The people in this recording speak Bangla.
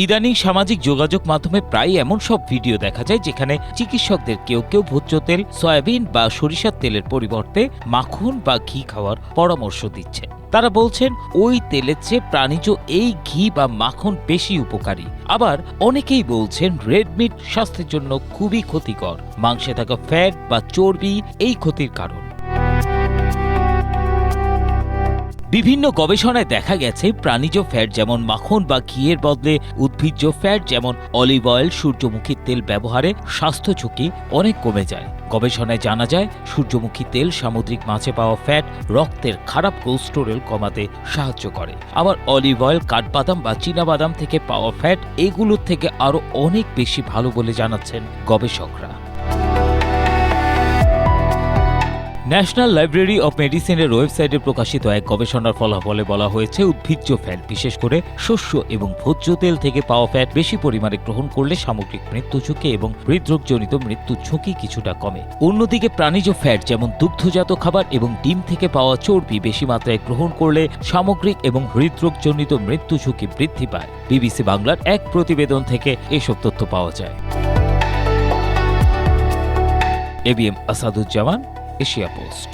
ইদানিং সামাজিক যোগাযোগ মাধ্যমে প্রায় এমন সব ভিডিও দেখা যায় যেখানে চিকিৎসকদের কেউ কেউ ভোজ্য তেল, সয়াবিন বা সরিষার তেলের পরিবর্তে মাখন বা ঘি খাওয়ার পরামর্শ দিচ্ছে। তারা বলছেন ওই তেলের চেয়ে প্রাণীজ এই ঘি বা মাখন বেশি উপকারী। আবার অনেকেই বলছেন রেড মিট স্বাস্থ্যের জন্য খুবই ক্ষতিকর, মাংসে থাকা ফ্যাট বা চর্বি এই ক্ষতির কারণ। বিভিন্ন গবেষণায় দেখা গেছে প্রাণীজ ফ্যাট যেমন মাখন বা ঘিয়ের বদলে উদ্ভিজ্জ ফ্যাট যেমন অলিভ অয়েল, সূর্যমুখী তেল ব্যবহারে স্বাস্থ্য ঝুঁকি অনেক কমে যায়। গবেষণায় জানা যায় সূর্যমুখী তেল সামুদ্রিক মাছে পাওয়া ফ্যাট, রক্তের খারাপ কোলেস্টেরল কমাতে সাহায্য করে। আবার অলিভ অয়েল, কাঠবাদাম বা চীনাবাদাম থেকে পাওয়া ফ্যাট এগুলোর থেকে আরো অনেক বেশি ভালো বলে জানাচ্ছেন গবেষকরা। ন্যাশনাল লাইব্রেরি অব মেডিসিনের ওয়েবসাইটে প্রকাশিত এক গবেষণার ফলাফলে বলা হয়েছে উদ্ভিজ্জ ফ্যাট, বিশেষ করে শস্য এবং ভোজ্য তেল থেকে পাওয়া ফ্যাট বেশি পরিমাণে গ্রহণ করলে সামগ্রিক মৃত্যু ঝুঁকি এবং হৃদরোগজনিত মৃত্যুর ঝুঁকি কিছুটা কমে। অন্যদিকে প্রাণীজ ফ্যাট যেমন দুগ্ধজাত খাবার এবং ডিম থেকে পাওয়া চর্বি বেশি মাত্রায় গ্রহণ করলে সামগ্রিক এবং হৃদরোগজনিত মৃত্যু ঝুঁকি বৃদ্ধি পায়। বিবিসি বাংলার এক প্রতিবেদন থেকে এসব তথ্য পাওয়া যায়। ABM Asaduzzaman, Asia post.